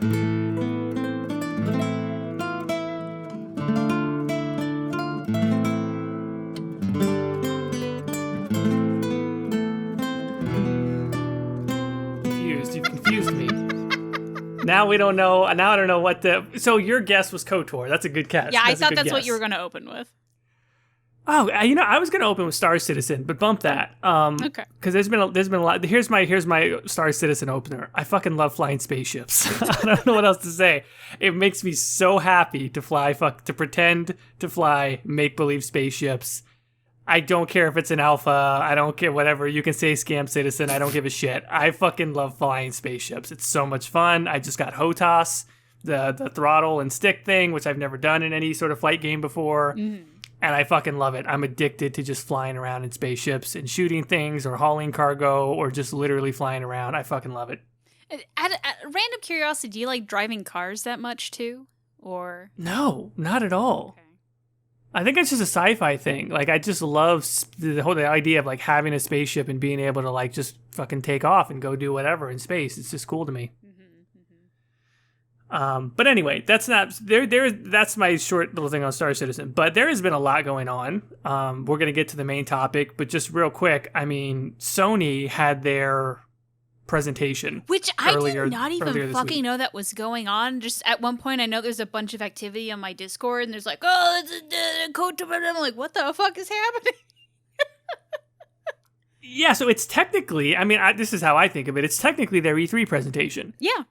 You've confused me. Now we don't know. Now I don't know what the. So your guess was KotOR. That's a good guess. Yeah, I thought that's what you were going to open with. Oh, I was going to open with Star Citizen, but bump that. Okay. Because there's been a lot. Here's my Star Citizen opener. I fucking love flying spaceships. I don't know what else to say. It makes me so happy to to pretend to fly make believe spaceships. I don't care if it's an alpha. I don't care, whatever. You can say scam citizen. I don't give a shit. I fucking love flying spaceships. It's so much fun. I just got HOTAS, the throttle and stick thing, which I've never done in any sort of flight game before. Mm. And I fucking love it. I'm addicted to just flying around in spaceships and shooting things or hauling cargo or just literally flying around. I fucking love it. At random curiosity, do you like driving cars that much too? Or no, not at all. Okay. I think it's just a sci-fi thing. Like, I just love the idea of like having a spaceship and being able to like just fucking take off and go do whatever in space. It's just cool to me. But anyway, that's not there. That's my short little thing on Star Citizen. But there has been a lot going on. We're gonna get to the main topic, but just real quick, I mean, Sony had their presentation, which I did not even fucking know that was going on. Just at one point, I know there's a bunch of activity on my Discord, and there's like, oh, it's a KotOR. I'm like, what the fuck is happening? Yeah, so it's technically, I mean, this is how I think of it. It's technically their E3 presentation. Yeah.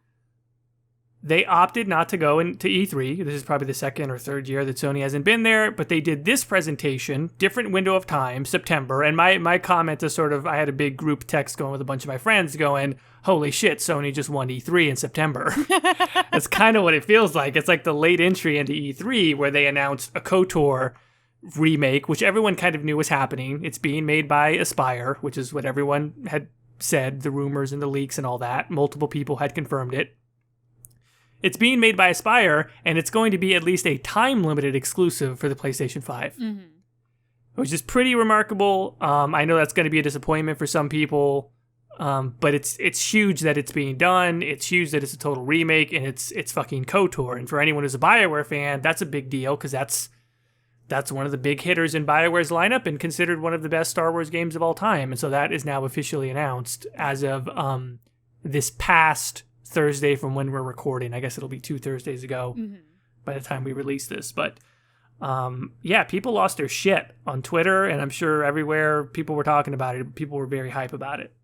They opted not to go into E3. This is probably the second or third year that Sony hasn't been there, but they did this presentation, different window of time, September. And my comment is sort of, I had a big group text going with a bunch of my friends going, holy shit, Sony just won E3 in September. That's kind of what it feels like. It's like the late entry into E3 where they announced a KotOR remake, which everyone kind of knew was happening. It's being made by Aspyr, which is what everyone had said, the rumors and the leaks and all that. Multiple people had confirmed it. It's being made by Aspyr, and it's going to be at least a time-limited exclusive for the PlayStation 5, which is pretty remarkable. I know that's going to be a disappointment for some people, but it's huge that it's being done. It's huge that it's a total remake, and it's fucking KotOR. And for anyone who's a Bioware fan, that's a big deal, because that's one of the big hitters in Bioware's lineup and considered one of the best Star Wars games of all time. And so that is now officially announced as of this past Thursday from when we're recording. I guess it'll be 2 Thursdays ago by the time we release this. But yeah, people lost their shit on Twitter, and I'm sure everywhere people were talking about it. People were very hype about it.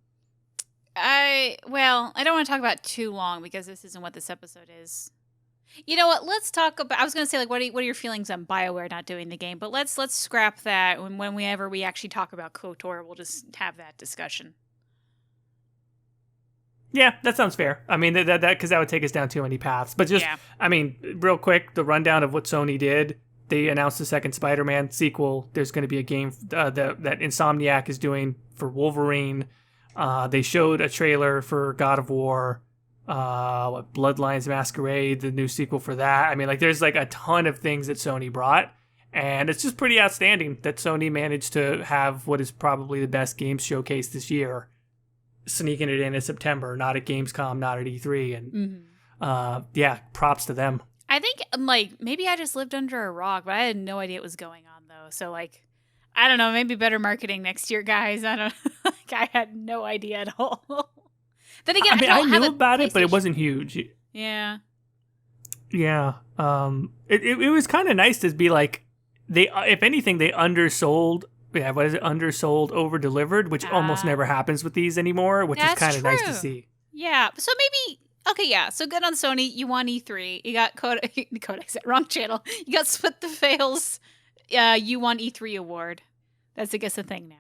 I don't want to talk about it too long because this isn't what this episode is. You know what? Let's talk about. I was going to say, like, what are your feelings on Bioware not doing the game? But let's scrap that. Whenever we actually talk about KotOR, we'll just have that discussion. Yeah, that sounds fair. I mean, that because that would take us down too many paths. But just, yeah. I mean, real quick, the rundown of what Sony did. They announced the second Spider-Man sequel. There's going to be a game that Insomniac is doing for Wolverine. They showed a trailer for God of War. Bloodlines Masquerade, the new sequel for that. I mean, like, there's like a ton of things that Sony brought. And it's just pretty outstanding that Sony managed to have what is probably the best games showcase this year, sneaking it in September, not at Gamescom, not at E3, and yeah, props to them. I think, like, maybe I just lived under a rock, but I had no idea what was going on, though. So, like, I don't know, maybe better marketing next year, guys. I don't like, I had no idea at all. Then again, I knew about it, but it wasn't huge. Yeah. Yeah. It was kind of nice to be like, if anything, they undersold. Yeah, what is it? Undersold, over-delivered, which almost never happens with these anymore, which is kind of nice to see. Yeah, so maybe, okay, yeah, so good on Sony. You won E3. You got KotOR, wrong channel. You got Split the Fails. You won E3 award. That's, I guess, a thing now.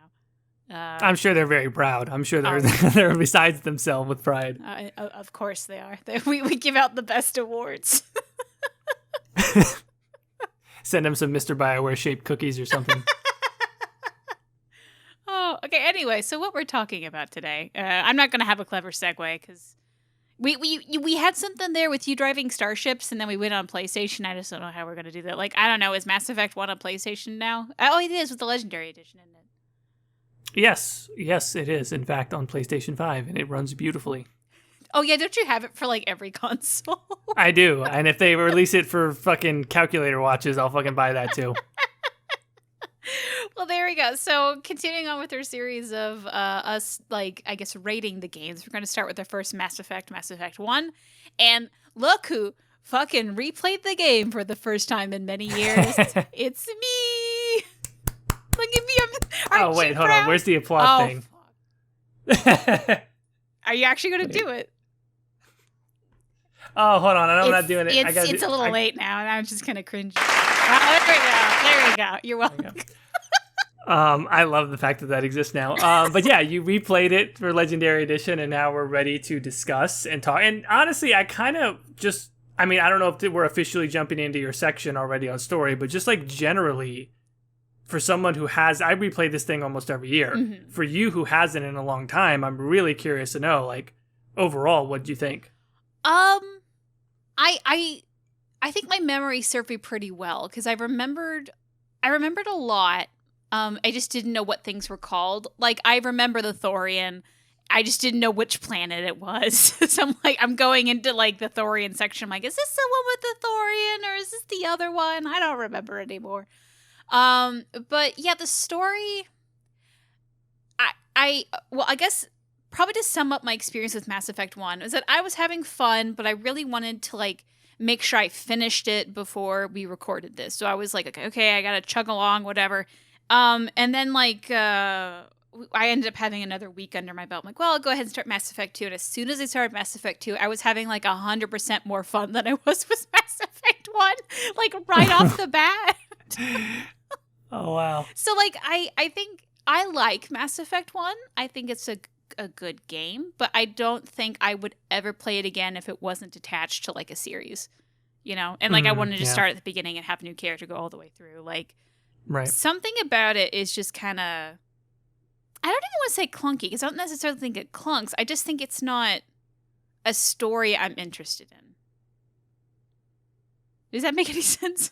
I'm sure they're very proud. I'm sure they're besides themselves with pride. Of course they are. We give out the best awards. Send them some Mr. Bioware-shaped cookies or something. Oh, okay. Anyway, so what we're talking about today, I'm not going to have a clever segue because we had something there with you driving starships, and then we went on PlayStation. I just don't know how we're going to do that. Like, I don't know. Is Mass Effect 1 on PlayStation now? Oh, it is with the Legendary Edition, isn't it? Yes, it is. In fact, on PlayStation 5, and it runs beautifully. Oh yeah, don't you have it for like every console? I do, and if they release it for fucking calculator watches, I'll fucking buy that too. Well, there we go. So continuing on with our series of us, like, I guess, rating the games, we're going to start with the first Mass Effect 1. And look who fucking replayed the game for the first time in many years. It's me. Look at me. Oh, wait, hold on. Where's the applause thing? Are you actually going to do it? Oh, hold on. I'm not doing it. It's a little late now, and I'm just kind of cringe. There we go. You're welcome. I love the fact that exists now. But yeah, you replayed it for Legendary Edition, and now we're ready to discuss and talk. And honestly, I kind of just, I mean, I don't know if we're officially jumping into your section already on story, but just like generally, for someone who has, I replay this thing almost every year. Mm-hmm. For you who hasn't in a long time, I'm really curious to know, like, overall, what do you think? I think my memory served me pretty well because I remembered a lot. I just didn't know what things were called. Like, I remember the Thorian. I just didn't know which planet it was. So I'm going into like the Thorian section. I'm like, is this the one with the Thorian or is this the other one? I don't remember anymore. But yeah, the story. I guess probably to sum up my experience with Mass Effect 1 is that I was having fun, but I really wanted to like make sure I finished it before we recorded this. So I was like, okay, I gotta chug along, whatever. And then like I ended up having another week under my belt. I'm like, well, I'll go ahead and start Mass Effect 2. And as soon as I started Mass Effect 2, I was having like 100% more fun than I was with Mass Effect 1, like right off the bat. Oh wow. So like I think I like Mass Effect 1. I think it's a good game, but I don't think I would ever play it again if it wasn't attached to like a series, you know? And like I wanted to start at the beginning and have a new character go all the way through. Like right. Something about it is just kind of, I don't even want to say clunky because I don't necessarily think it clunks. I just think it's not a story I'm interested in. Does that make any sense?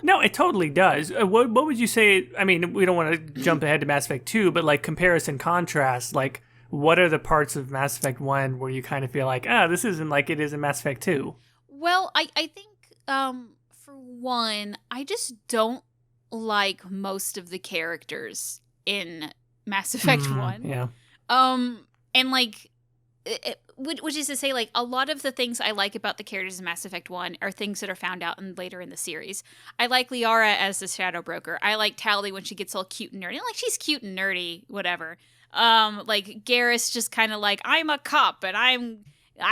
No, it totally does. What would you say? I mean, we don't want to jump ahead to Mass Effect 2, but like comparison contrast, like what are the parts of Mass Effect 1 where you kind of feel like, this isn't like it is in Mass Effect 2? Well, I think for one, I just don't like most of the characters in Mass Effect 1. Yeah. And like, which is to say, like, a lot of the things I like about the characters in Mass Effect 1 are things that are found out later in the series. I like Liara as the Shadow Broker. I like Tali when she gets all cute and nerdy. Like, she's cute and nerdy, whatever. Like, Garrus just kind of like, I'm a cop, and I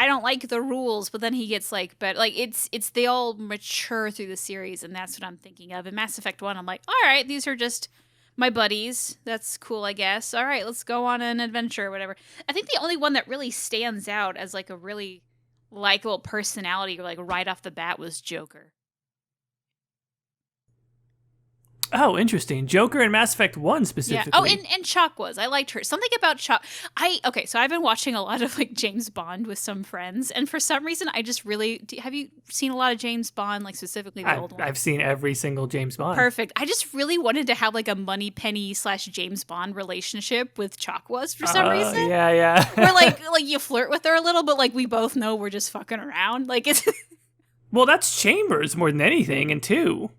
don't like the rules, but then he gets like, but like, it's they all mature through the series, and that's what I'm thinking of. In Mass Effect 1, I'm like, all right, these are just my buddies. That's cool, I guess. All right, let's go on an adventure or whatever. I think the only one that really stands out as like a really likable personality, like right off the bat, was Joker. Oh, interesting. Joker in Mass Effect 1 specifically. Yeah. Oh, and Chalk was. I liked her. Something about Chalk. So I've been watching a lot of like James Bond with some friends, and for some reason I just really have you seen a lot of James Bond, like specifically the old one? I've seen every single James Bond. Perfect. I just really wanted to have like a Moneypenny / James Bond relationship with Chalk was for some reason. Yeah. Where like you flirt with her a little, but like we both know we're just fucking around. Like it's Well, that's Chambers more than anything, and 2.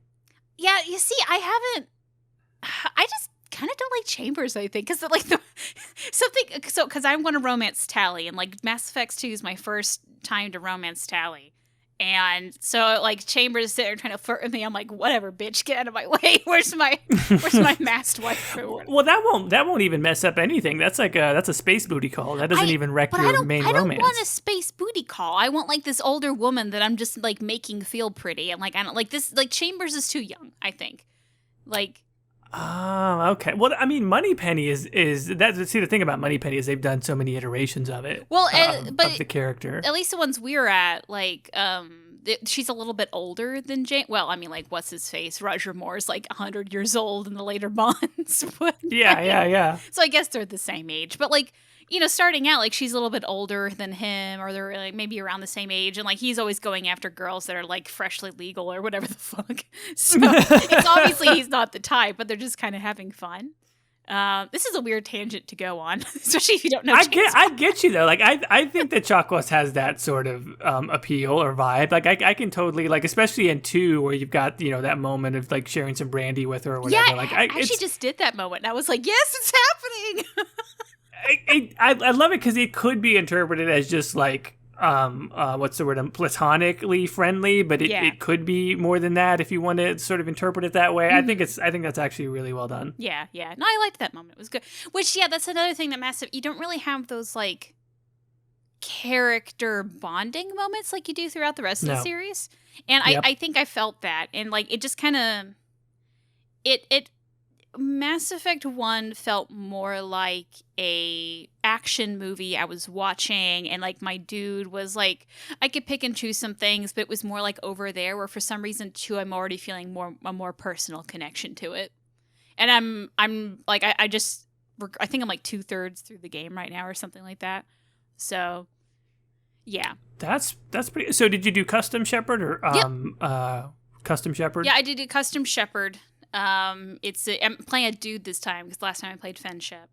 Yeah, you see, I just kind of don't like Chambers, I think, because like because I want to romance Tali, and like Mass Effect 2 is my first time to romance Tali, and so like Chambers is sitting there trying to flirt with me. I'm like, whatever, bitch, get out of my way. Where's my masked wife? Well, that won't even mess up anything. That's like that's a space booty call. That doesn't even wreck your main romance. I don't want a space booty call. I want like this older woman that I'm just like making feel pretty, and like I don't like this. Like Chambers is too young, I think. Like. Okay. Well, I mean, Moneypenny is that. See, the thing about Moneypenny is they've done so many iterations of it. Well, but of the character, at least the ones we were at, like, she's a little bit older than Jane. Well, I mean, like, what's his face? Roger Moore's like 100 years old in the later Bonds. Yeah. So I guess they're the same age, but like, you know, starting out, like, she's a little bit older than him, or they're like maybe around the same age, and like he's always going after girls that are like freshly legal or whatever the fuck. So it's obviously he's not the type, but they're just kind of having fun. This is a weird tangent to go on, especially if you don't know. I get you though. Like I think that Chakwas has that sort of appeal or vibe. Like I can totally like, especially in 2 where you've got that moment of like sharing some brandy with her or whatever. Yeah, like I actually just did that moment, and I was like, yes, it's happening. I love it because it could be interpreted as just like what's the word, platonically friendly, but it could be more than that if you want to sort of interpret it that way. I think that's actually really well done. Yeah. No, I liked that moment. It was good. Which, that's another thing that Massive, you don't really have those like character bonding moments like you do throughout the rest of the series. And I think I felt that, and like it just kind of it Mass Effect 1 felt more like a action movie I was watching, and like my dude was like, I could pick and choose some things, but it was more like over there, where for some reason 2 I'm already feeling a more personal connection to it. And I'm like, I think I'm like 2/3 through the game right now or something like that. So yeah. That's pretty. So did you do custom Shepherd or custom Shepherd? Yeah, I did a custom Shepherd. I'm playing a dude this time because last time I played Fen Shep.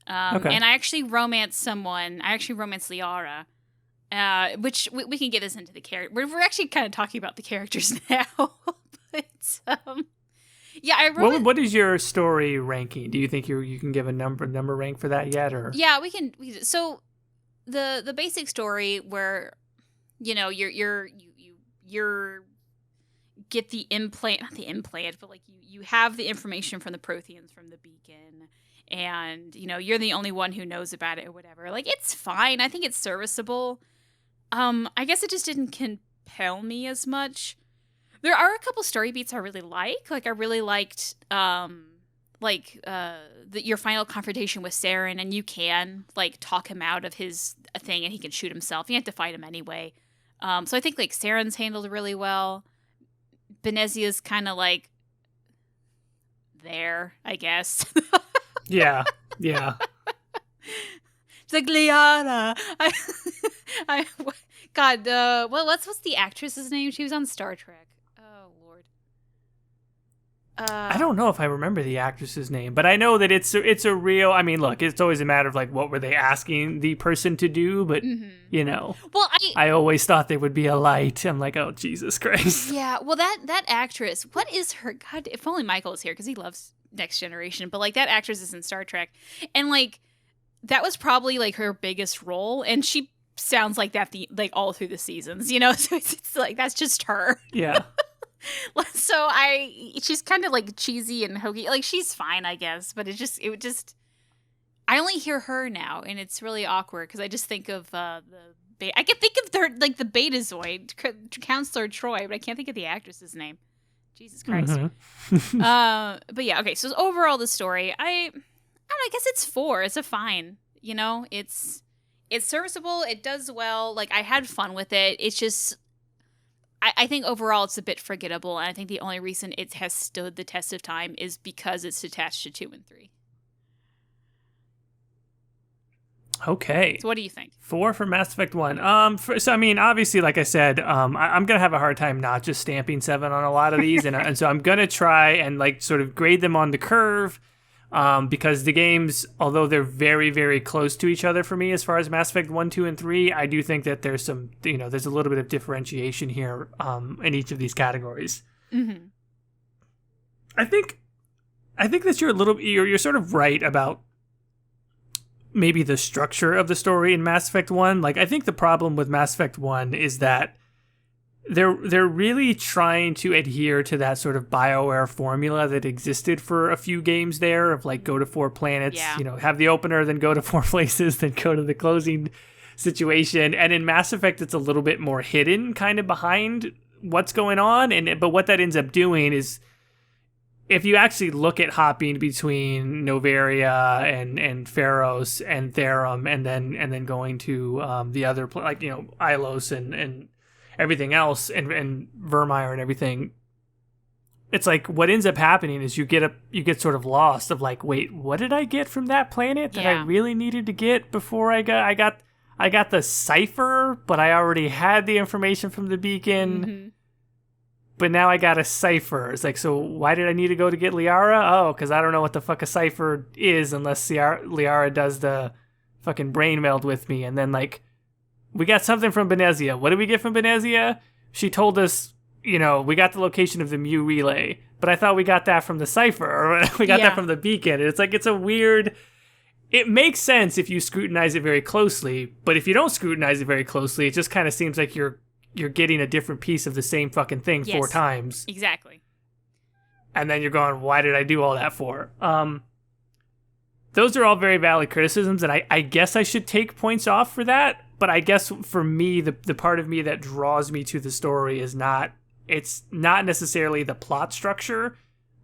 And I actually romanced someone. I actually romanced Liara, which we can get this into the character. We're actually kind of talking about the characters now. But I wrote. What is your story ranking? Do you think you can give a number rank for that yet, or? Yeah, we can. So the basic story where you're get the implant, not the implant, but like you have the information from the Protheans from the beacon, and you're the only one who knows about it or whatever. Like, it's fine. I think it's serviceable. I guess it just didn't compel me as much. There are a couple story beats I really like. Like, I really liked your final confrontation with Saren, and you can like talk him out of his thing, and he can shoot himself. You have to fight him anyway. So I think like Saren's handled really well. Benezia's kind of like there, I guess. Yeah. It's like Liara. God, what's the actress's name? She was on Star Trek. Oh Lord. I don't know if I remember the actress's name, but I know that it's a real. I mean, look, it's always a matter of like what were they asking the person to do, but Well, I always thought they would be a light. I'm like, oh Jesus Christ. Yeah, well, that actress, what is her? God, if only Michael was here because he loves Next Generation. But like that actress is in Star Trek, and like that was probably like her biggest role, and she sounds like that all through the seasons, So it's like that's just her. Yeah. So she's kind of like cheesy and hokey. Like, she's fine, I guess, but I only hear her now, and it's really awkward because I just think of I can think of the Betazoid, Counselor Troy, but I can't think of the actress's name. Jesus Christ. Mm-hmm. But yeah, okay. So overall, the story, I don't know. I guess it's 4. It's a fine. It's serviceable. It does well. Like, I had fun with it. It's just. I think overall it's a bit forgettable, and I think the only reason it has stood the test of time is because it's attached to 2 and 3. Okay. So what do you think? 4 for Mass Effect 1. So I mean, obviously, like I said, I'm gonna have a hard time not just stamping 7 on a lot of these, and so I'm gonna try and like sort of grade them on the curve. Because the games, although they're very, very close to each other for me as far as Mass Effect 1, 2, and 3, I do think that there's some, there's a little bit of differentiation here in each of these categories. Mm-hmm. I think that you're sort of right about maybe the structure of the story in Mass Effect 1. Like, I think the problem with Mass Effect 1 is that they're really trying to adhere to that sort of BioWare formula that existed for a few games there of like go to 4 planets, have the opener, then go to 4 places, then go to the closing situation. And in Mass Effect, it's a little bit more hidden kind of behind what's going on. But what that ends up doing is, if you actually look at hopping between Noveria and Pharos and Therum and then going to the other Ilos and everything else and Vermeer and everything, it's like what ends up happening is you get sort of lost of like, wait, what did I get from that planet that I really needed to get before I got the cipher, but I already had the information from the beacon. Mm-hmm. but now I got a cipher. It's like, so why did I need to go to get Liara? Oh, because I don't know what the fuck a cipher is unless Liara does the fucking brain meld with me. And then, like, we got something from Benezia. What did we get from Benezia? She told us, we got the location of the Mew relay, but I thought we got that from the cipher, or we got that from the beacon. And it's like, it's a weird... It makes sense if you scrutinize it very closely, but if you don't scrutinize it very closely, it just kind of seems like you're getting a different piece of the same fucking thing 4 times. Exactly. And then you're going, why did I do all that for? Those are all very valid criticisms, and I guess I should take points off for that, but I guess for me, the part of me that draws me to the story is it's not necessarily the plot structure,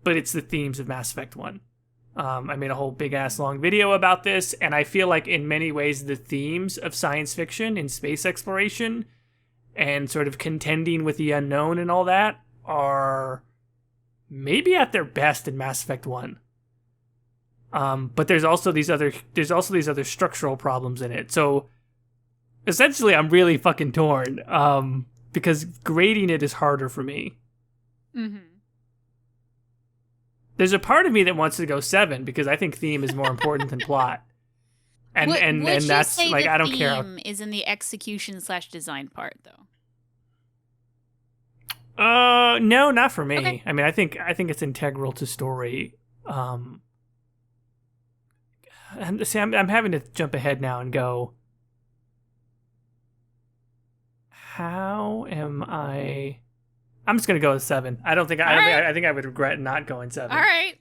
but it's the themes of Mass Effect 1. I made a whole big-ass long video about this, and I feel like in many ways the themes of science fiction and space exploration and sort of contending with the unknown and all that are maybe at their best in Mass Effect 1. But there's also these other structural problems in it. So essentially I'm really fucking torn because grading it is harder for me. Mm-hmm. There's a part of me that wants to go 7 because I think theme is more important than plot. And that's like, I don't care. Theme is in the execution/design part though. No, not for me. Okay. I mean, I think it's integral to story. I'm having to jump ahead now and go, how am I? I'm just gonna go with 7. I think I would regret not going 7. All right.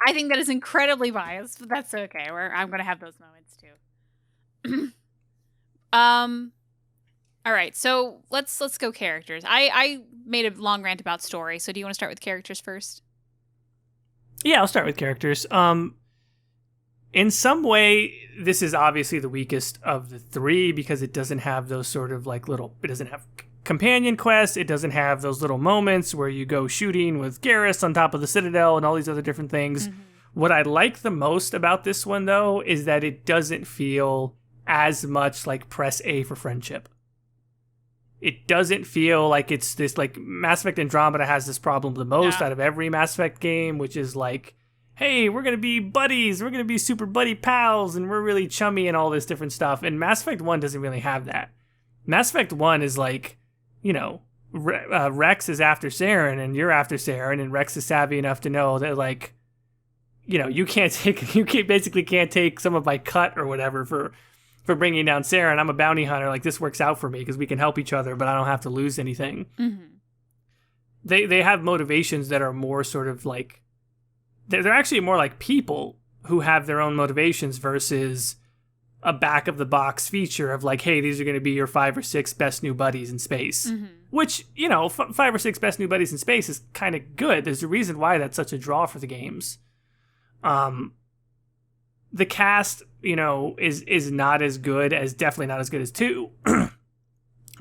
I think that is incredibly biased, but that's okay. I'm gonna have those moments too. All right, so let's go characters. I made a long rant about story, so do you want to start with characters first? Yeah, I'll start with characters. In some way, this is obviously the weakest of the 3 because it doesn't have those sort of like it doesn't have companion quests. It doesn't have those little moments where you go shooting with Garrus on top of the Citadel and all these other different things. Mm-hmm. What I like the most about this one, though, is that it doesn't feel as much like press A for friendship. It doesn't feel like it's this, like, Mass Effect Andromeda has this problem the most out of every Mass Effect game, which is like, hey, we're going to be buddies, we're going to be super buddy pals, and we're really chummy and all this different stuff. And Mass Effect 1 doesn't really have that. Mass Effect 1 is like, Rex is after Saren, and you're after Saren, and Rex is savvy enough to know that, like, you basically can't take some of my cut or whatever for bringing down Saren. I'm a bounty hunter. Like, this works out for me because we can help each other, but I don't have to lose anything. Mm-hmm. They have motivations that are more sort of like, they're actually more like people who have their own motivations versus a back of the box feature of like, hey, these are going to be your 5 or 6 best new buddies in space. Mm-hmm. Which, 5 or 6 best new buddies in space is kind of good. There's a reason why that's such a draw for the games. The cast, is not as good definitely not as good as 2.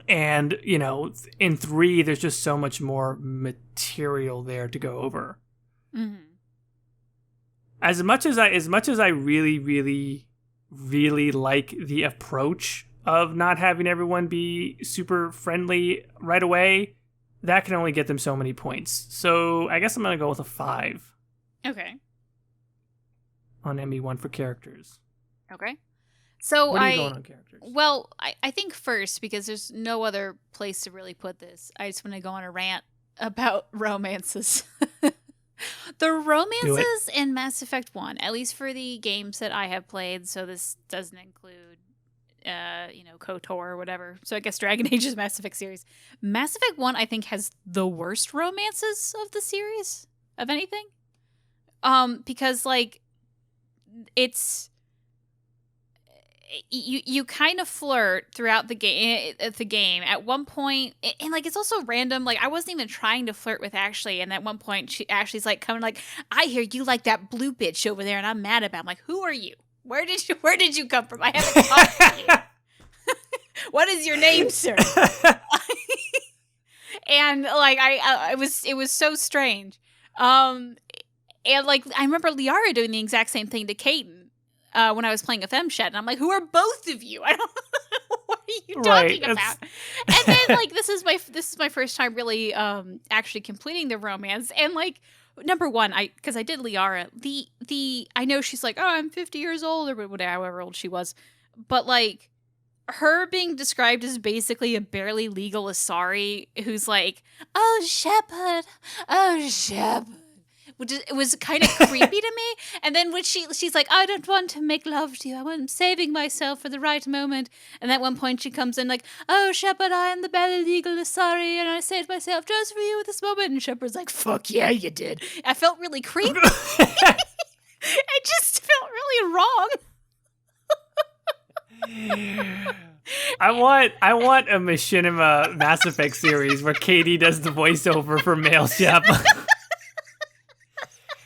And, in 3, there's just so much more material there to go over. Mm-hmm. As much as I really, really, really like the approach of not having everyone be super friendly right away, that can only get them so many points. So I guess I'm going to go with a 5. Okay. On ME1 for characters. Okay. So what are you going on characters? Well, I think first, because there's no other place to really put this, I just want to go on a rant about romances. The romances in Mass Effect 1, at least for the games that I have played, so this doesn't include, KotOR or whatever. So I guess Dragon Age's Mass Effect series. Mass Effect 1, I think, has the worst romances of the series, of anything. Because, like, it's... You kind of flirt throughout the game. At one point, and like it's also random. Like I wasn't even trying to flirt with Ashley, and at one point, Ashley's like coming, like, I hear you like that blue bitch over there, and I'm mad about it. I'm like, who are you? Where did you come from? I haven't talked to you. What is your name, sir? And like it was so strange. And like I remember Liara doing the exact same thing to Caitie. When I was playing a FemShed, and I'm like, who are both of you? What are you talking about? And then like this is my first time really actually completing the romance, and like number one, because I did Liara. I know she's like, oh, I'm 50 years old or whatever, however old she was, but like her being described as basically a barely legal Asari who's like, oh shepherd, which it was kind of creepy to me. And then when she's like, I don't want to make love to you. I'm saving myself for the right moment. And at one point she comes in like, oh, Shepard, I am the barely legal Asari, and I saved myself just for you at this moment. And Shepard's like, fuck yeah, you did. I felt really creepy. I just felt really wrong. I want a Machinima Mass Effect series where Caitie does the voiceover for male Shep.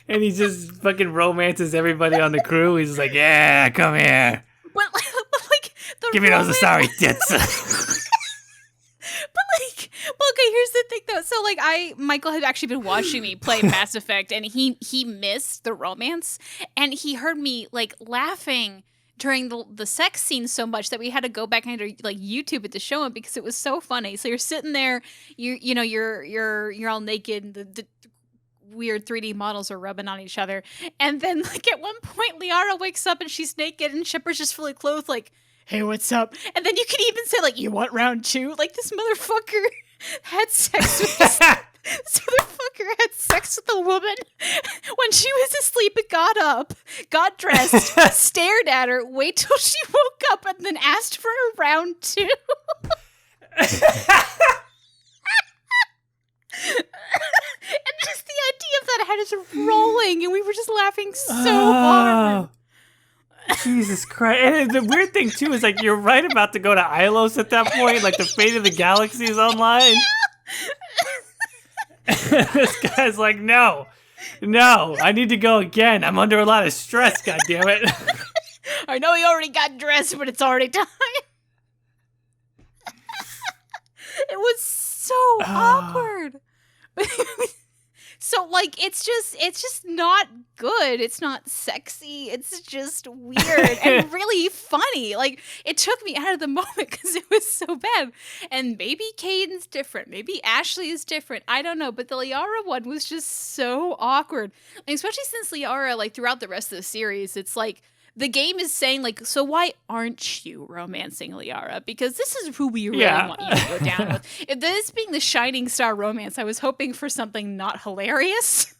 And he just fucking romances everybody on the crew. He's like, yeah, come here. But like give me those Asari tits. But like, well, okay, here's the thing though. So like Michael had actually been watching me play Mass Effect, and he missed the romance, and he heard me like laughing during the sex scene so much that we had to go back and like YouTube it to show him because it was so funny. So you're sitting there, you're all naked, and the weird 3D models are rubbing on each other, and then like at one point Liara wakes up and she's naked and Shepard's just fully clothed like, hey, what's up? And then you could even say like, you want round two? Like this motherfucker had sex with this motherfucker had sex with a woman when she was asleep and got up, got dressed, stared at her, wait till she woke up, and then asked for a round two. And just the idea of that had us rolling, and we were just laughing so hard. Jesus Christ. And the weird thing, too, is like you're right about to go to Ilos at that point. Like the fate of the galaxy is online. This guy's like, no, I need to go again. I'm under a lot of stress, goddammit. I know he already got dressed, but it's already time. It was so awkward. So like it's just not good. It's not sexy. It's just weird and really funny. Like it took me out of the moment because it was so bad. And maybe Caden's different. Maybe Ashley is different. I don't know. But the Liara one was just so awkward. And especially since Liara, like throughout the rest of the series, it's like the game is saying, like, so why aren't you romancing Liara? Because this is who we really want you to go down with. If this being the shining star romance, I was hoping for something not hilarious.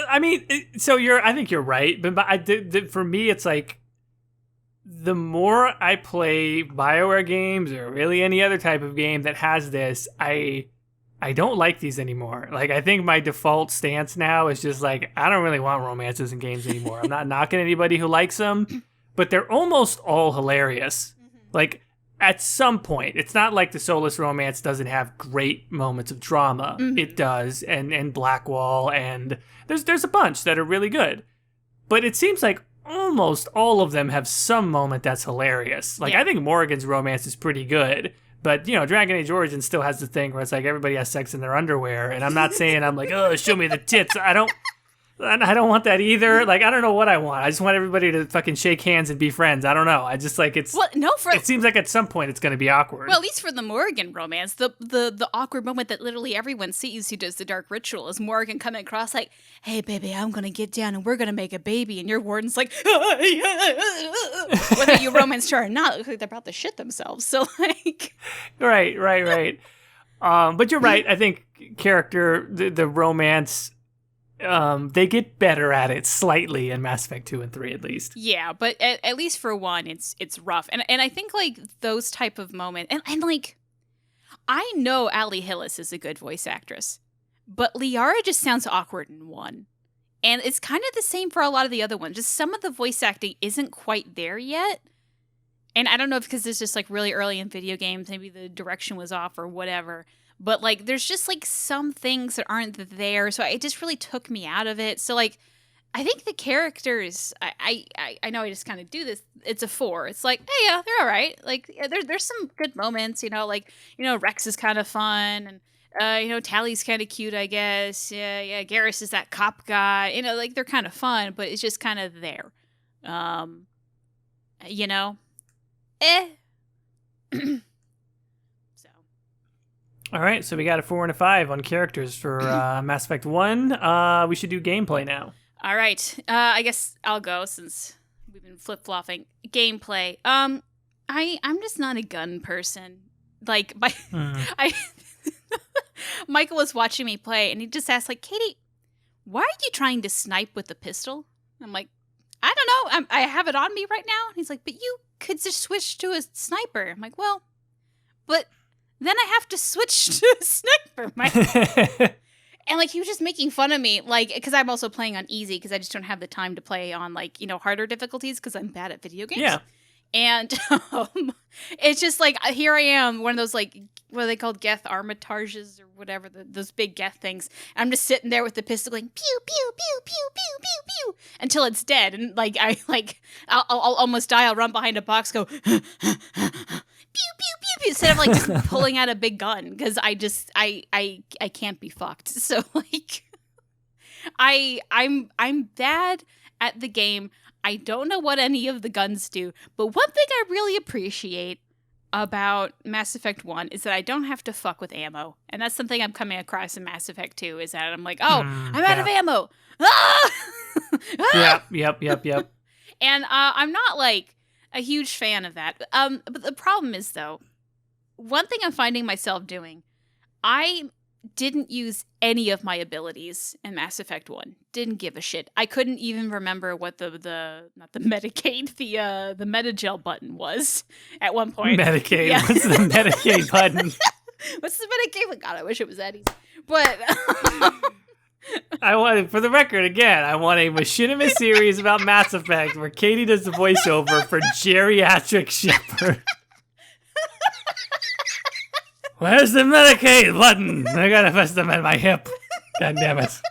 I mean, I think you're right. But for me, it's like, the more I play Bioware games or really any other type of game that has this, I don't like these anymore. Like, I think my default stance now is just like, I don't really want romances in games anymore. I'm not knocking anybody who likes them, but they're almost all hilarious. Mm-hmm. Like, at some point, it's not like the Soulless romance doesn't have great moments of drama. Mm-hmm. It does, and Blackwall, and there's a bunch that are really good. But it seems like almost all of them have some moment that's hilarious. Like, I think Morrigan's romance is pretty good. But, Dragon Age Origins still has the thing where it's like everybody has sex in their underwear. And I'm not saying I'm like, oh, show me the tits. I don't want that either. Like, I don't know what I want. I just want everybody to fucking shake hands and be friends. I don't know. I just like it seems like at some point it's going to be awkward. Well, at least for the Morrigan romance, the awkward moment that literally everyone sees who does the dark ritual is Morrigan coming across like, hey, baby, I'm going to get down and we're going to make a baby. And your warden's like, whether you romance her or not, it looks like they're about to shit themselves. So, like. Right. But you're right. I think the romance, they get better at it slightly in Mass Effect 2 and 3 at least. Yeah, but at least for one, it's rough. And I think like those type of moments, and like, I know Ali Hillis is a good voice actress, but Liara just sounds awkward in one. And it's kind of the same for a lot of the other ones. Just some of the voice acting isn't quite there yet. And I don't know if because it's just like really early in video games, maybe the direction was off or whatever. But like there's just like some things that aren't there. So it just really took me out of it. So like I think the characters, I know I just kind of do this. It's a 4. It's like, hey, yeah, they're all right. Like there's some good moments, Rex is kind of fun, and Tally's kind of cute, I guess. Yeah, Garrus is that cop guy. Like they're kind of fun, but it's just kind of there. So. All right, so we got a 4 and a 5 on characters for Mass Effect 1. We should do gameplay now. All right. I guess I'll go since we've been flip-flopping. Gameplay. I'm just not a gun person. Like, Michael was watching me play, and he just asked, like, Caitie, why are you trying to snipe with a pistol? I'm like, I don't know. I have it on me right now. And he's like, but you could just switch to a sniper. I'm like, well, but then I have to switch to a sniper. And, like, he was just making fun of me, like, because I'm also playing on easy because I just don't have the time to play on, like, harder difficulties because I'm bad at video games. Yeah. And it's just, like, here I am, one of those, like, what are they called? Geth armitages or whatever, those big Geth things. I'm just sitting there with the pistol going, pew, pew, pew, pew, pew, pew, pew, until it's dead. And, like, I'll almost die. I'll run behind a box, go, pew, pew, pew, pew, instead of, like, just pulling out a big gun, because I can't be fucked. So, like, I'm bad at the game. I don't know what any of the guns do, but one thing I really appreciate about Mass Effect 1 is that I don't have to fuck with ammo. And that's something I'm coming across in Mass Effect 2, is that I'm like, I'm out of ammo. Ah! Yep. And I'm not, like, a huge fan of that. But the problem is, though, one thing I'm finding myself doing, I didn't use any of my abilities in Mass Effect 1. Didn't give a shit. I couldn't even remember what the not the Medicaid, the Metagel button was at one point. Medicaid. Yeah. What's the Medicaid button? What's the Medicaid? God, I wish it was that easy. But I want, for the record, again, I want a machinima series about Mass Effect where Caitie does the voiceover for geriatric Shepard. Where's the Medicaid button? I gotta press them at my hip. God damn it.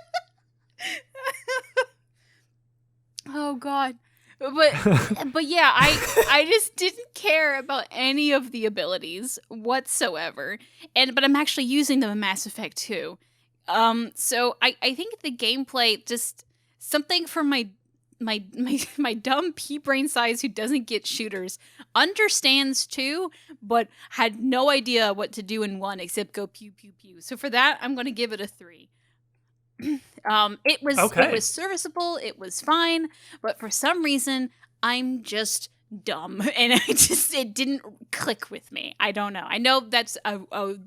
Oh, God. But yeah, I just didn't care about any of the abilities whatsoever. But I'm actually using them in Mass Effect 2. So I think the gameplay, just something for my dumb pea brain size who doesn't get shooters understands 2, but had no idea what to do in 1 except go pew pew pew. So for that, I'm going to give it a 3. It was serviceable, it was fine, but for some reason I'm just dumb and it didn't click with me. I don't know. I know that's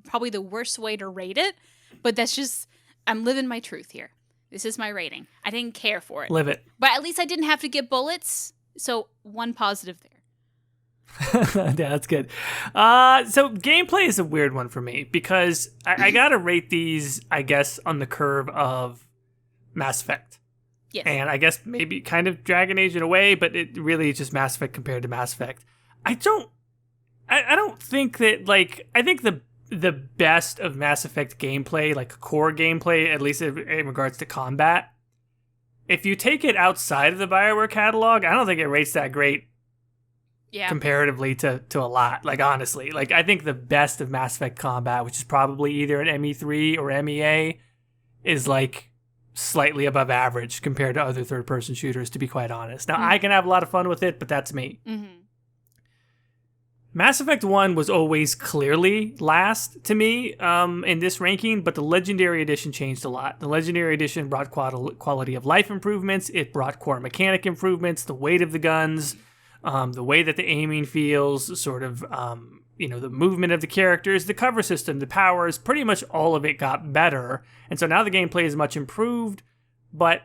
probably the worst way to rate it, but that's just, I'm living my truth here. This is my rating. I didn't care for it. Live it. But at least I didn't have to get bullets, so 1 positive there. Yeah, that's good. So gameplay is a weird one for me because I gotta rate these, I guess, on the curve of Mass Effect. Yes. And I guess maybe kind of Dragon Age in a way, but it really is just Mass Effect compared to Mass Effect. I don't think that, like, I think the best of Mass Effect gameplay, like core gameplay, at least in regards to combat, if you take it outside of the Bioware catalog, I don't think it rates that great. Yeah. Comparatively to a lot, like, honestly, like, I think the best of Mass Effect combat, which is probably either an ME3 or MEA, is like slightly above average compared to other third-person shooters, to be quite honest. Now, I can have a lot of fun with it, but that's me. Mm-hmm. Mass Effect 1 was always clearly last to me in this ranking, but the Legendary Edition changed a lot. The Legendary Edition brought quality of life improvements. It brought core mechanic improvements, the weight of the guns, the way that the aiming feels, sort of, the movement of the characters, the cover system, the powers, pretty much all of it got better. And so now the gameplay is much improved, but,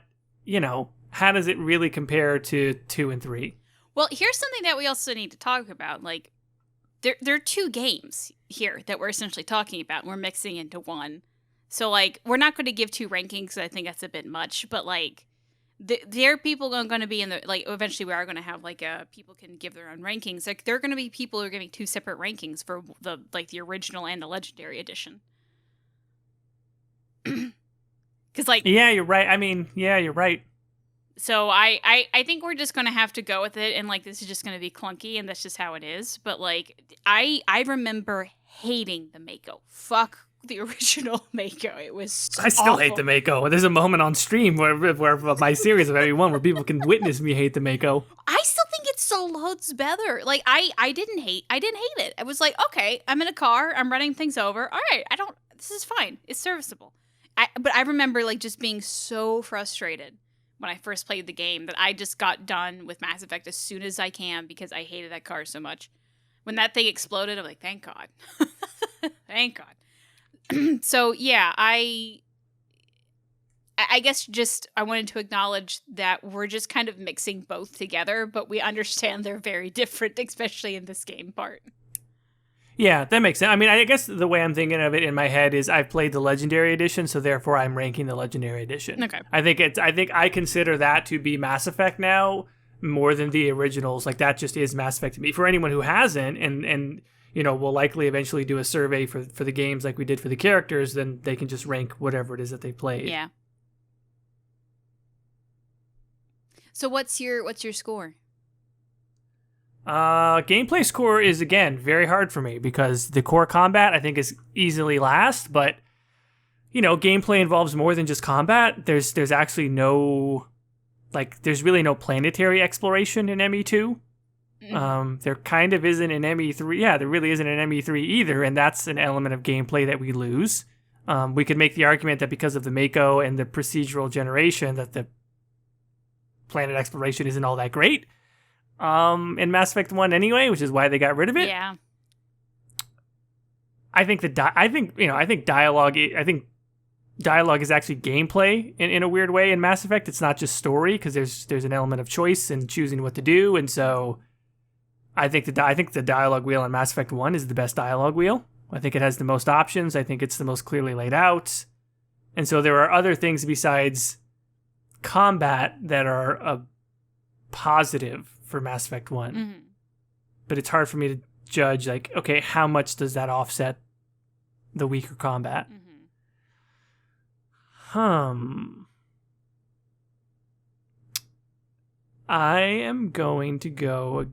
how does it really compare to 2 and 3? Well, here's something that we also need to talk about. Like, there are 2 games here that we're essentially talking about, and we're mixing into one. So, like, we're not going to give 2 rankings, I think that's a bit much, but, like, there are people going to be in the, like, eventually we are going to have, like, people can give their own rankings. Like, there are going to be people who are giving 2 separate rankings for the, like, the original and the Legendary Edition. Because, like, yeah, you're right. I mean, yeah, you're right. So I think we're just going to have to go with it, and, like, this is just going to be clunky, and that's just how it is. But, like, I remember hating the Mako. Fuck the original Mako. It was I still awful. hate the Mako. There's a moment on stream where my series of every one where people can witness me hate the Mako. I still think it's so still loads better. Like I didn't hate it. I was like, okay, I'm in a car, I'm running things over. All right, this is fine. It's serviceable. But I remember like just being so frustrated when I first played the game that I just got done with Mass Effect as soon as I can because I hated that car so much. When that thing exploded, I'm like, thank God. Thank God. So yeah, I guess just I wanted to acknowledge that we're just kind of mixing both together, but we understand they're very different, especially in this game part. Yeah, that makes sense. I mean, I guess the way I'm thinking of it in my head is I've played the Legendary Edition, so therefore I'm ranking the Legendary Edition. Okay. I think I consider that to be Mass Effect now more than the originals. Like that just is Mass Effect to me. For anyone who hasn't, and you know, we'll likely eventually do a survey for the games like we did for the characters, then they can just rank whatever it is that they played. Yeah. So what's your score? Gameplay score is, again, very hard for me because the core combat I think is easily last, but you know, gameplay involves more than just combat. There's actually no, like, there's really no planetary exploration in ME2. There kind of isn't in ME3. Yeah, there really isn't in ME3 either, and that's an element of gameplay that we lose. We could make the argument that because of the Mako and the procedural generation that the planet exploration isn't all that great. In Mass Effect 1 anyway, which is why they got rid of it. Yeah. I think dialogue is actually gameplay in a weird way in Mass Effect. It's not just story because there's an element of choice and choosing what to do, and so I think the dialogue wheel in Mass Effect 1 is the best dialogue wheel. I think it has the most options. I think it's the most clearly laid out. And so there are other things besides combat that are a positive for Mass Effect 1. Mm-hmm. But it's hard for me to judge, like, okay, how much does that offset the weaker combat? Mm-hmm. I am going to go...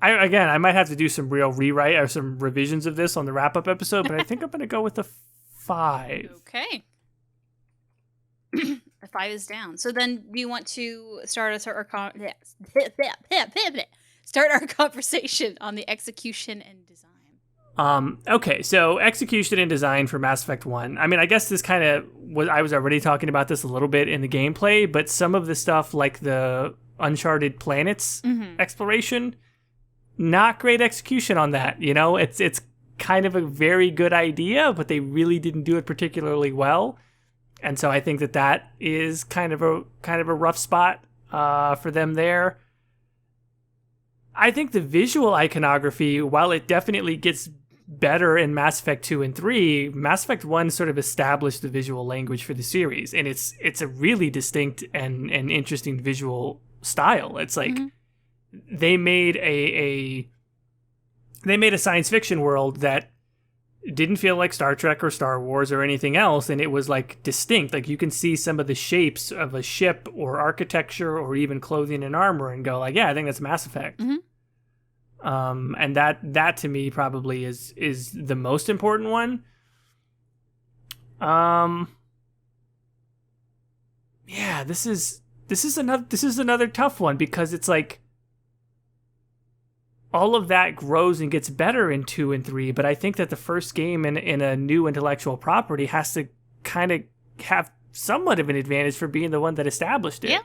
I might have to do some real rewrite or some revisions of this on the wrap-up episode, but I think I'm going to go with a 5. Okay. The 5 is down. So then do you want to start our conversation on the execution and design? Okay, so execution and design for Mass Effect 1. I mean, I guess this kind of was, I was already talking about this a little bit in the gameplay, but some of the stuff like the Uncharted Planets exploration, not great execution on that. You know, it's kind of a very good idea, but they really didn't do it particularly well. And so I think that is kind of a rough spot for them there. I think the visual iconography, while it definitely gets better in Mass Effect 2 and 3, Mass Effect 1 sort of established the visual language for the series, and it's a really distinct and interesting visual style. It's like they made a science fiction world that didn't feel like Star Trek or Star Wars or anything else, and it was like distinct. Like you can see some of the shapes of a ship or architecture or even clothing and armor and go like, yeah, I think that's Mass Effect. And that to me probably is the most important one. Yeah, this is another tough one because it's like all of that grows and gets better in 2 and 3, but I think that the first game in a new intellectual property has to kind of have somewhat of an advantage for being the one that established it. Yeah.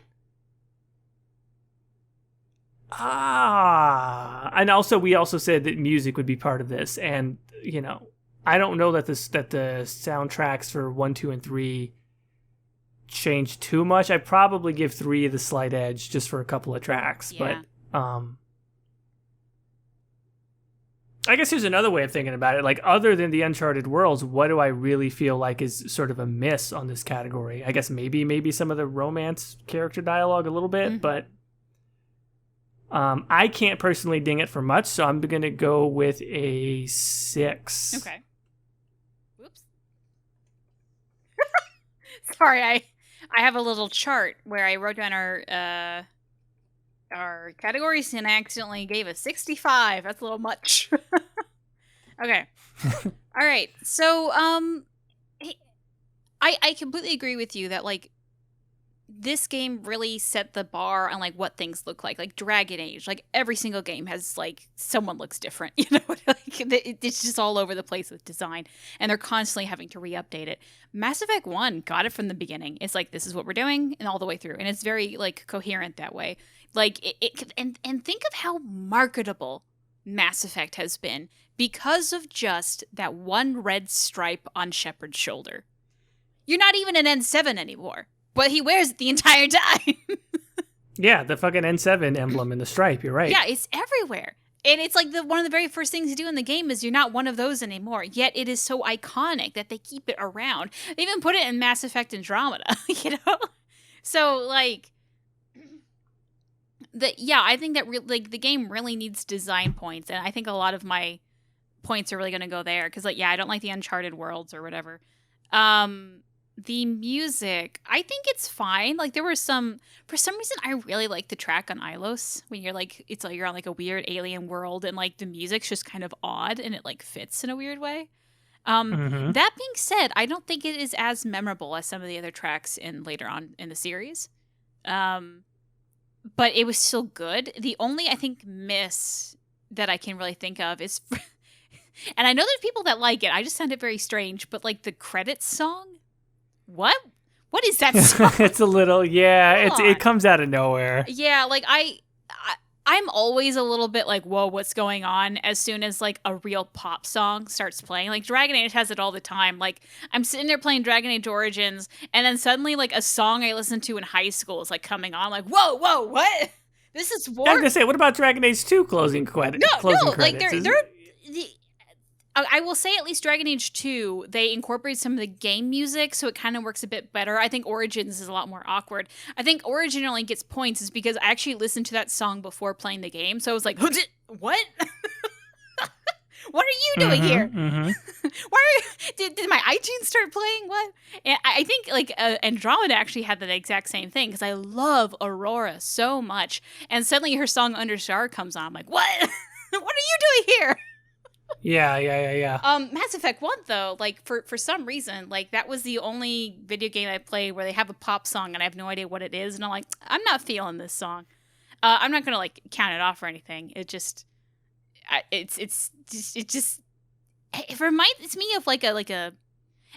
And also we also said that music would be part of this, and you know, I don't know that the soundtracks for 1, 2, and 3 changed too much. I'd probably give 3 the slight edge just for a couple of tracks, but I guess here's another way of thinking about it. Like, other than the Uncharted worlds, what do I really feel like is sort of a miss on this category? I guess maybe some of the romance character dialogue a little bit, but I can't personally ding it for much, so I'm going to go with a 6. Okay. Whoops. Sorry, I have a little chart where I wrote down our categories and I accidentally gave a 65. That's a little much. Okay. All right. So, I completely agree with you that like this game really set the bar on like what things look like Dragon Age. Like every single game has like someone looks different, you know, like it's just all over the place with design, and they're constantly having to re-update it. Mass Effect 1 got it from the beginning. It's like, this is what we're doing, and all the way through, and it's very like coherent that way. Like and think of how marketable Mass Effect has been because of just that one red stripe on Shepard's shoulder. You're not even an N7 anymore, but he wears it the entire time. Yeah, the fucking N7 emblem and the stripe, you're right. Yeah, it's everywhere. And it's like one of the very first things you do in the game is you're not one of those anymore. Yet it is so iconic that they keep it around. They even put it in Mass Effect Andromeda, you know? So, like, I think that the game really needs design points. And I think a lot of my points are really going to go there. Because, like, yeah, I don't like the Uncharted worlds or whatever. The music, I think it's fine. Like, there were for some reason, I really like the track on Ilos when you're like, it's like you're on like a weird alien world and like the music's just kind of odd and it like fits in a weird way. That being said, I don't think it is as memorable as some of the other tracks later on in the series. But it was still good. The only, I think, miss that I can really think of is, and I know there's people that like it, I just found it very strange, but like the credits song. What is that song? It's a little, it comes out of nowhere. Yeah, like I'm always a little bit like, whoa, what's going on? As soon as like a real pop song starts playing, like Dragon Age has it all the time. Like I'm sitting there playing Dragon Age Origins, and then suddenly like a song I listened to in high school is like coming on. I'm like, whoa, what? This is war. I was gonna say, what about Dragon Age 2 closing credits? No, like I will say at least Dragon Age 2, they incorporate some of the game music, so it kind of works a bit better. I think Origins is a lot more awkward. I think Origin only gets points is because I actually listened to that song before playing the game, so I was like, what? What are you doing here? Did my iTunes start playing? What? And I think like Andromeda actually had the exact same thing because I love Aurora so much, and suddenly her song Understar comes on. I'm like, what? What are you doing here? Yeah. Mass Effect 1, though, like, for some reason, like, that was the only video game I played where they have a pop song and I have no idea what it is, and I'm like, I'm not feeling this song. I'm not gonna, like, count it off or anything. It just, it reminds me of, like a,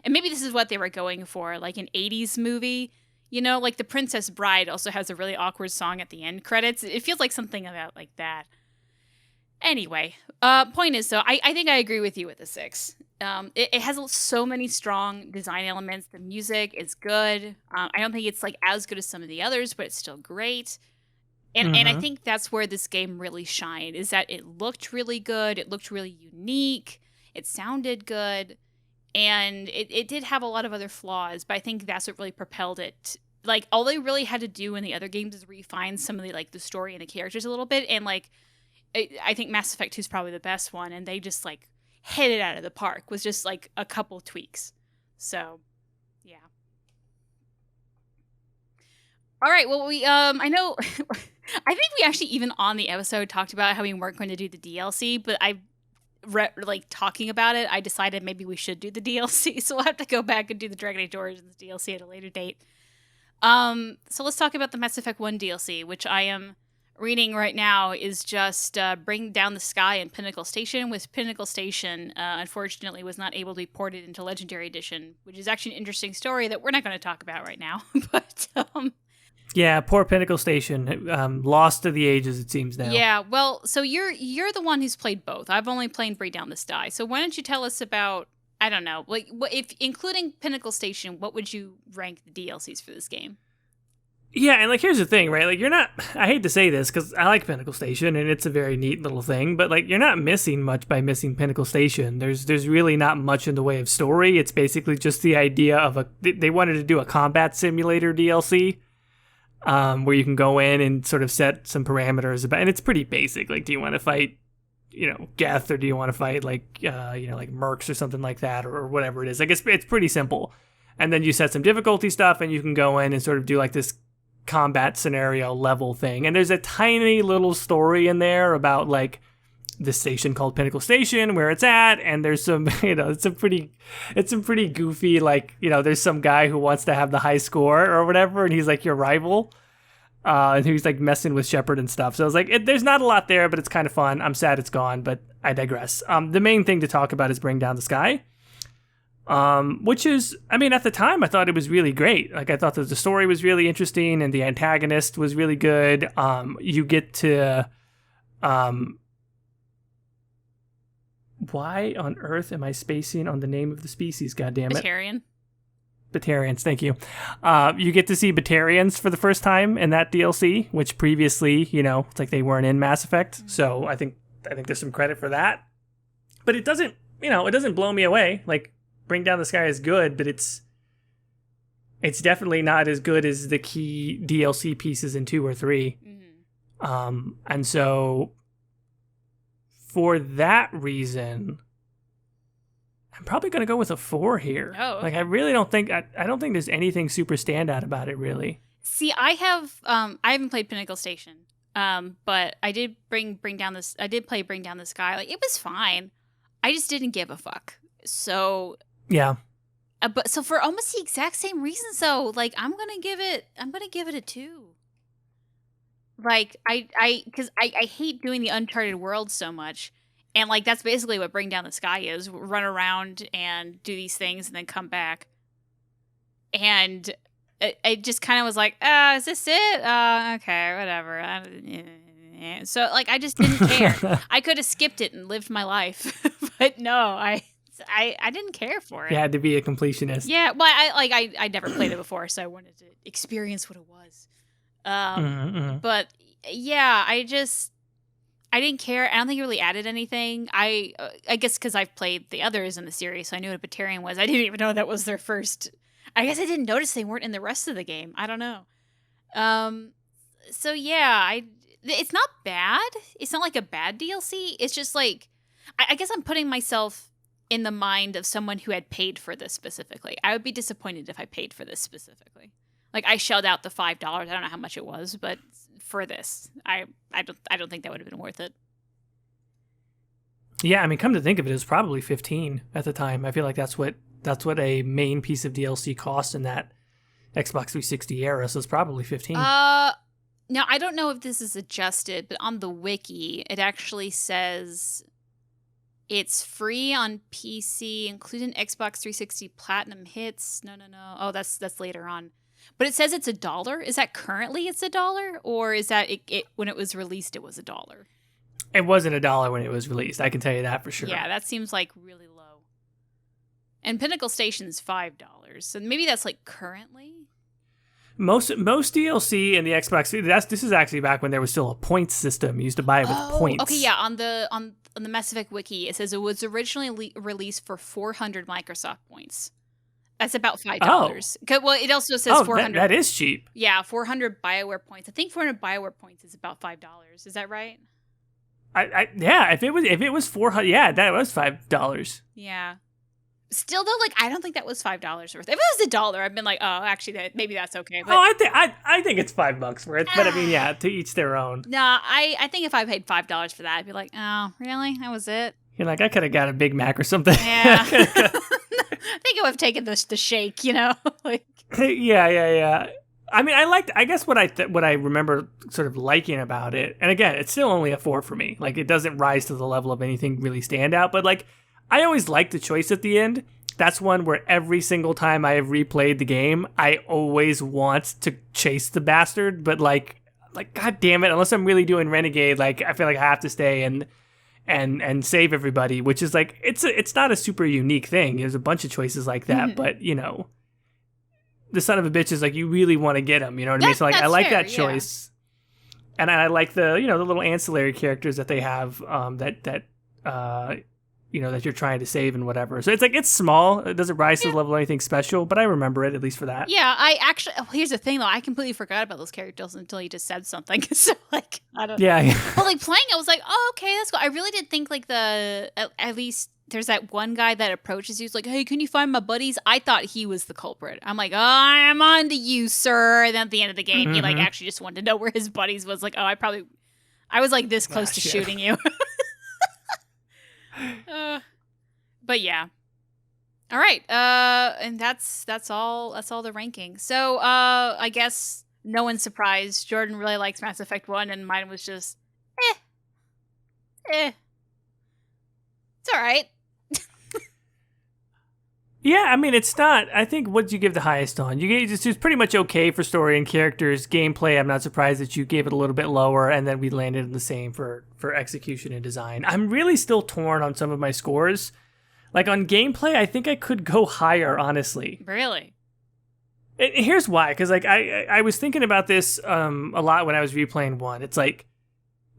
and maybe this is what they were going for, like an 80s movie, you know, like The Princess Bride also has a really awkward song at the end credits. It feels like something about, like, that. Anyway, point is, though, I think I agree with you with the 6. It has so many strong design elements. The music is good. I don't think it's like as good as some of the others, but it's still great. And I think that's where this game really shined, is that it looked really good. It looked really unique. It sounded good. And it did have a lot of other flaws, but I think that's what really propelled it. Like, all they really had to do in the other games is refine some of the, like, the story and the characters a little bit, and, like, I think Mass Effect 2 is probably the best one, and they just, like, hit it out of the park with just, like, a couple tweaks. So, yeah. All right, well, I know, I think we actually even on the episode talked about how we weren't going to do the DLC, but talking about it, I decided maybe we should do the DLC, so we'll have to go back and do the Dragon Age Origins DLC at a later date. So let's talk about the Mass Effect 1 DLC, which I am reading right now is just Bring Down the Sky and Pinnacle Station, with Pinnacle Station unfortunately was not able to be ported into Legendary Edition, which is actually an interesting story that we're not going to talk about right now. But yeah, poor Pinnacle Station, lost to the ages, it seems now. Yeah, well, so you're the one who's played both. I've only played Bring Down the Sky. So why don't you tell us about, I don't know, like, if including Pinnacle Station, what would you rank the DLCs for this game? Yeah, and, like, here's the thing, right? Like, you're not, I hate to say this, because I like Pinnacle Station, and it's a very neat little thing, but, like, you're not missing much by missing Pinnacle Station. There's really not much in the way of story. It's basically just the idea of they wanted to do a combat simulator DLC, where you can go in and sort of set some parameters about, and it's pretty basic. Like, do you want to fight, Geth, or do you want to fight, like, like Mercs or something like that, or whatever it is? Like, it's pretty simple. And then you set some difficulty stuff, and you can go in and sort of do, like, this combat scenario level thing. And there's a tiny little story in there about, like, this station called Pinnacle Station where it's at, and there's some it's some pretty goofy, like, there's some guy who wants to have the high score or whatever, and he's like your rival, and he's like messing with Shepard and stuff. So I was like, there's not a lot there, but it's kind of fun. I'm sad it's gone, but I digress. The main thing to talk about is Bring Down the Sky, which is, at the time I thought it was really great. Like, I thought that the story was really interesting and the antagonist was really good. You get to, why on earth am I spacing on the name of the species? God damn it. Batarians, thank you. You get to see Batarians for the first time in that DLC, which previously, it's like they weren't in Mass Effect. So I think there's some credit for that. But it doesn't, it doesn't blow me away. Like, Bring Down the Sky is good, but it's definitely not as good as the key DLC pieces in 2 or 3. Mm-hmm. And so for that reason, I'm probably going to go with a 4 here. Oh, okay. Like, I really don't think, I don't think there's anything super standout about it, really. See, I haven't played Pinnacle Station, but I did play Bring Down the Sky. Like, it was fine. I just didn't give a fuck. So yeah, but so for almost the exact same reasons, though, like, I'm gonna give it a 2. Like, because I hate doing the Uncharted world so much, and like that's basically what Bring Down the Sky is: run around and do these things and then come back. And it just kind of was like, is this it? Okay, whatever. So like, I just didn't care. I could have skipped it and lived my life, but no, I didn't care for it. You had to be a completionist. Yeah, well, I never played it before, so I wanted to experience what it was. But yeah, I didn't care. I don't think it really added anything. I guess because I've played the others in the series, so I knew what a Batarian was. I didn't even know that was their first. I guess I didn't notice they weren't in the rest of the game. I don't know. So yeah, it's not bad. It's not like a bad DLC. It's just like, I guess I'm putting myself in the mind of someone who had paid for this specifically. I would be disappointed if I paid for this specifically. Like, I shelled out the $5. I don't know how much it was, but for this, I don't think that would have been worth it. Yeah, come to think of it, it was probably 15 at the time. I feel like that's what a main piece of DLC cost in that Xbox 360 era. So it's probably 15. Now, I don't know if this is adjusted, but on the wiki, it actually says it's free on PC, including Xbox 360 Platinum hits. No. Oh, that's later on. But it says it's $1. Is that currently it's $1? Or is that it when it was released, it was $1? It wasn't $1 when it was released. I can tell you that for sure. Yeah, that seems like really low. And Pinnacle Station's $5. So maybe that's like currently? Most DLC in the Xbox, this is actually back when there was still a points system. You used to buy it with points. Okay, yeah. On the Mass Effect wiki, it says it was originally released for 400 Microsoft points. That's about $5. Oh. Well, it also says 400. That is cheap. Yeah, 400 Bioware points. I think 400 Bioware points is about $5. Is that right? Yeah. If it was 400, yeah, that was $5. Yeah. Still though, like, I don't think that was $5 worth. If it was $1, I've been like, oh, actually, maybe that's okay. But, I think it's $5 worth. But yeah, to each their own. Nah, I think if I paid $5 for that, I'd be like, oh, really? That was it? You're like, I could have got a Big Mac or something. Yeah. I think I would have taken the shake, like. Yeah. I guess what I remember sort of liking about it, and again, it's still only a 4 for me. Like, it doesn't rise to the level of anything really standout, but like, I always like the choice at the end. That's one where every single time I have replayed the game, I always want to chase the bastard, but like, God damn it, unless I'm really doing Renegade, like, I feel like I have to stay and save everybody, which is like, it's not a super unique thing. There's a bunch of choices like that, but the son of a bitch is like, you really want to get him, you know what I mean? So like, I like that choice. Yeah. And I like the, the little ancillary characters that they have, that you're trying to save and whatever. So it's like, it's small. It doesn't rise to the level of anything special, but I remember it, at least for that. Yeah, here's the thing though. I completely forgot about those characters until you just said something. So like, I don't know. Yeah. But like playing, I was like, oh, okay, that's cool. I really did think like at least there's that one guy that approaches you. He's like, hey, can you find my buddies? I thought he was the culprit. I'm like, oh, I'm on to you, sir. And then at the end of the game, he like actually just wanted to know where his buddies was. Like, oh, I was like this close to shooting you. But yeah. All right. And that's all the ranking. So I guess no one's surprised. Jordan really likes Mass Effect 1, and mine was just It's all right. Yeah, I mean, it's not. I think what'd you give the highest on? You gave it's pretty much okay for story and characters. Gameplay, I'm not surprised that you gave it a little bit lower, and then we landed in the same for execution and design. I'm really still torn on some of my scores. Like on gameplay, I think I could go higher, honestly. Really? And here's why, because like I was thinking about this a lot when I was replaying 1. It's like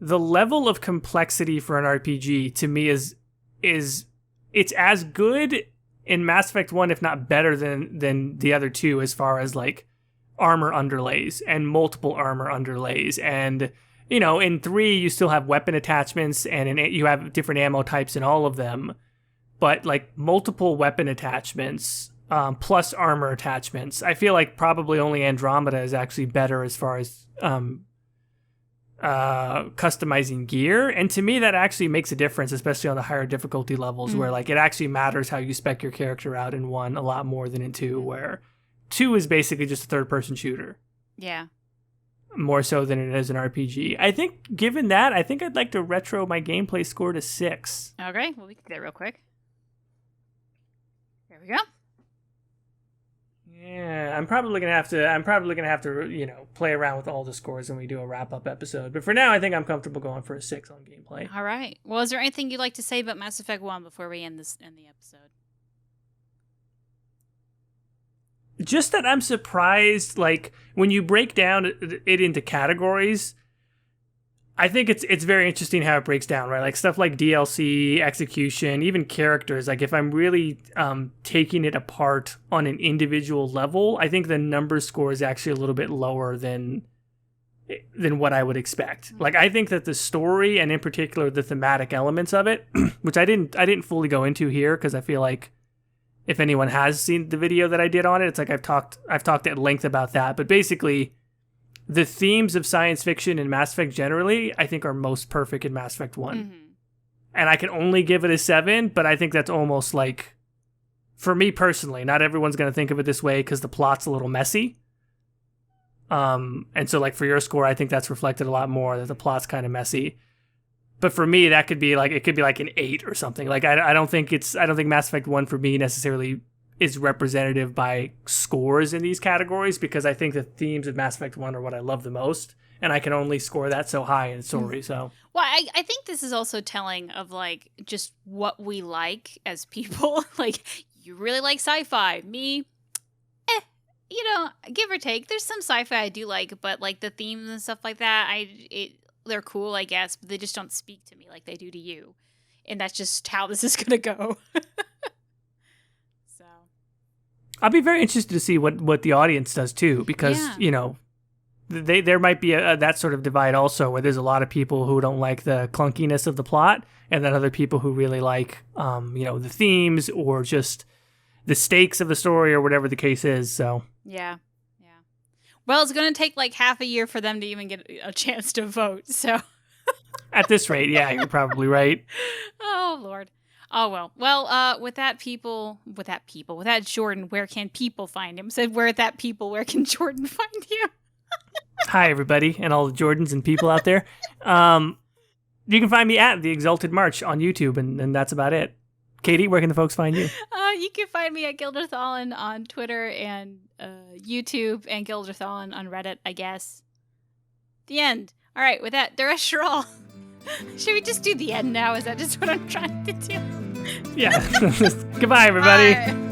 the level of complexity for an RPG to me is it's as good in Mass Effect 1, if not better than the other two, as far as like armor underlays and multiple armor underlays. And, you know, in 3, you still have weapon attachments and you have different ammo types in all of them. But like multiple weapon attachments plus armor attachments, I feel like probably only Andromeda is actually better as far as customizing gear. And to me, that actually makes a difference, especially on the higher difficulty levels, where like it actually matters how you spec your character out in 1 a lot more than in 2, where 2 is basically just a third-person shooter. Yeah. More so than it is an RPG. I think, given that, I think I'd like to retro my gameplay score to 6. Okay, well, we can do that real quick. There we go. Yeah, I'm probably gonna have to, you know, play around with all the scores when we do a wrap-up episode. But for now, I think I'm comfortable going for a 6 on gameplay. All right. Well, is there anything you'd like to say about Mass Effect 1 before we end the episode? Just that I'm surprised, like, when you break down it into categories, I think it's very interesting how it breaks down, right? Like stuff like DLC, execution, even characters. Like if I'm really taking it apart on an individual level, I think the number score is actually a little bit lower than what I would expect. Like I think that the story and in particular the thematic elements of it, which I didn't fully go into here because I feel like if anyone has seen the video that I did on it, it's like I've talked at length about that. But basically, the themes of science fiction in Mass Effect generally, I think, are most perfect in Mass Effect 1. Mm-hmm. And I can only give it a 7, but I think that's almost like, for me personally, not everyone's going to think of it this way because the plot's a little messy. And so like for your score, I think that's reflected a lot more, that the plot's kind of messy. But for me, that could be like, it could be like an 8 or something. Like I don't think Mass Effect 1 for me necessarily is representative by scores in these categories, because I think the themes of Mass Effect 1 are what I love the most, and I can only score that so high in story. So, well, I think this is also telling of like just what we like as people. Like you really like sci-fi, me, you know, give or take. There's some sci-fi I do like, but like the themes and stuff like that, they're cool, I guess, but they just don't speak to me like they do to you, and that's just how this is gonna go. I'll be very interested to see what the audience does too, because you know, there might be that sort of divide also, where there's a lot of people who don't like the clunkiness of the plot, and then other people who really like you know, the themes or just the stakes of the story or whatever the case is. So yeah. Well, it's going to take like half a year for them to even get a chance to vote. So at this rate, yeah, you're probably right. Oh Lord. Oh, well, with that Jordan, where can people find him? Said, where can Jordan find you? Hi, everybody, and all the Jordans and people out there. You can find me at The Exalted March on YouTube, and that's about it. Caitie, where can the folks find you? You can find me at Ghildirthalen on Twitter and YouTube, and Ghildirthalen on Reddit, I guess. The end. All right, with that, Dereshral. Should we just do the end now? Is that just what I'm trying to do? Yeah. Goodbye, everybody. Bye.